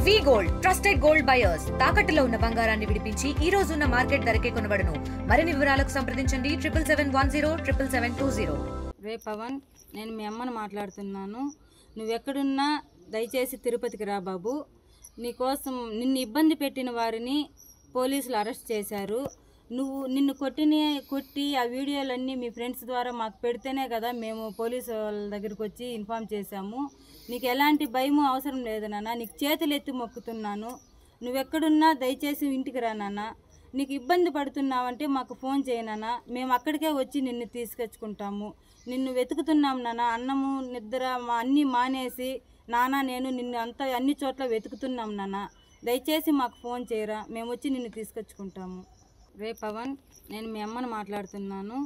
వి gold trusted gold buyers తాకట్టులో ఉన్న బంగారాన్ని విడిపించి ఈ రోజు ఉన్న మార్కెట్ ధరకే కొనబడును. మరిన్ని వివరాలకు సంప్రదించండి 7771077720. రే పవన్, నేను మీ అమ్మను మాట్లాడుతున్నాను. నువ్వెక్కడున్నా దయచేసి తిరుపతికి రా బాబు. నిన్ను ఇబ్బంది పెట్టిన వారిని పోలీసులు అరెస్ట్ చేశారు. నిన్ను కొట్టి ఆ వీడియోలన్నీ మీ ఫ్రెండ్స్ ద్వారా మాకు పెడితేనే కదా మేము పోలీసు వాళ్ళ దగ్గరికి వచ్చి ఇన్ఫామ్ చేశాము. నీకు ఎలాంటి భయము అవసరం లేదు నాన్న. నీకు చేతులు ఎత్తి మొక్కుతున్నాను. నువ్వెక్కడున్నా దయచేసి ఇంటికి రా నాన్న. నీకు ఇబ్బంది పడుతున్నావంటే మాకు ఫోన్ చేయనానా, మేము అక్కడికే వచ్చి నిన్ను తీసుకొచ్చుకుంటాము. నిన్ను వెతుకుతున్నాం నాన్న. అన్నము నిద్ర అన్నీ మానేసి నాన్న నేను నిన్ను అన్ని చోట్ల వెతుకుతున్నాం నాన్న. దయచేసి మాకు ఫోన్ చేయరా, మేము వచ్చి నిన్ను తీసుకొచ్చుకుంటాము. రే పవన్, నేను మీ అమ్మను మాట్లాడుతున్నాను.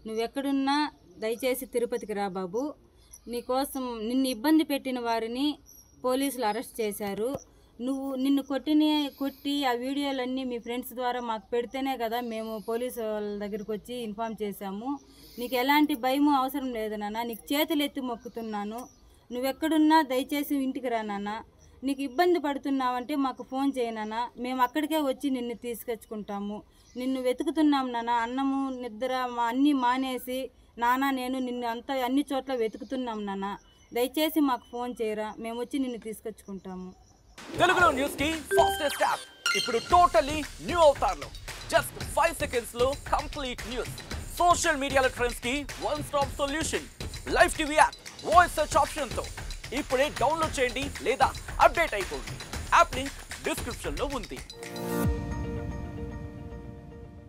నువ్వెక్కడున్నా దయచేసి తిరుపతికి రా బాబు. నిన్ను ఇబ్బంది పెట్టిన వారిని పోలీసులు అరెస్ట్ చేశారు. నిన్ను కొట్టి ఆ వీడియోలన్నీ మీ ఫ్రెండ్స్ ద్వారా మాకు పెడితేనే కదా మేము పోలీసు వాళ్ళ దగ్గరికి వచ్చి ఇన్ఫామ్ చేశాము. నీకు ఎలాంటి భయము అవసరం లేదు నాన్న. నీకు చేతులు ఎత్తి మొక్కుతున్నాను. నువ్వెక్కడున్నా దయచేసి ఇంటికి రా నాన్న. నీకు ఇబ్బంది పడుతున్నావంటే మాకు ఫోన్ చేయనానా, మేము అక్కడికే వచ్చి నిన్ను తీసుకొచ్చుకుంటాము. నిన్ను వెతుకుతున్నాం నాన్న. అన్నము నిద్ర అన్నీ మానేసి నాన్న నేను నిన్ను అన్ని చోట్ల వెతుకుతున్నాం నాన్న. దయచేసి మాకు ఫోన్ చేయరా, మేము వచ్చి నిన్ను తీసుకొచ్చుకుంటాము. తెలుగులో న్యూస్ కి ఫాస్టెస్ట్ యాప్ ఇప్పుడు టోటలీ న్యూ అవతార్లో. జస్ట్ 5 seconds లో కంప్లీట్ న్యూస్, సోషల్ మీడియాలో ట్రెండ్స్ కి one stop solution, live TV app, voice search option తో ఇప్పుడే డౌన్లోడ్ చేయండి లేదా అప్డేట్ అయిపోండి. యాప్ లింక్ డిస్క్రిప్షన్ లో ఉంది.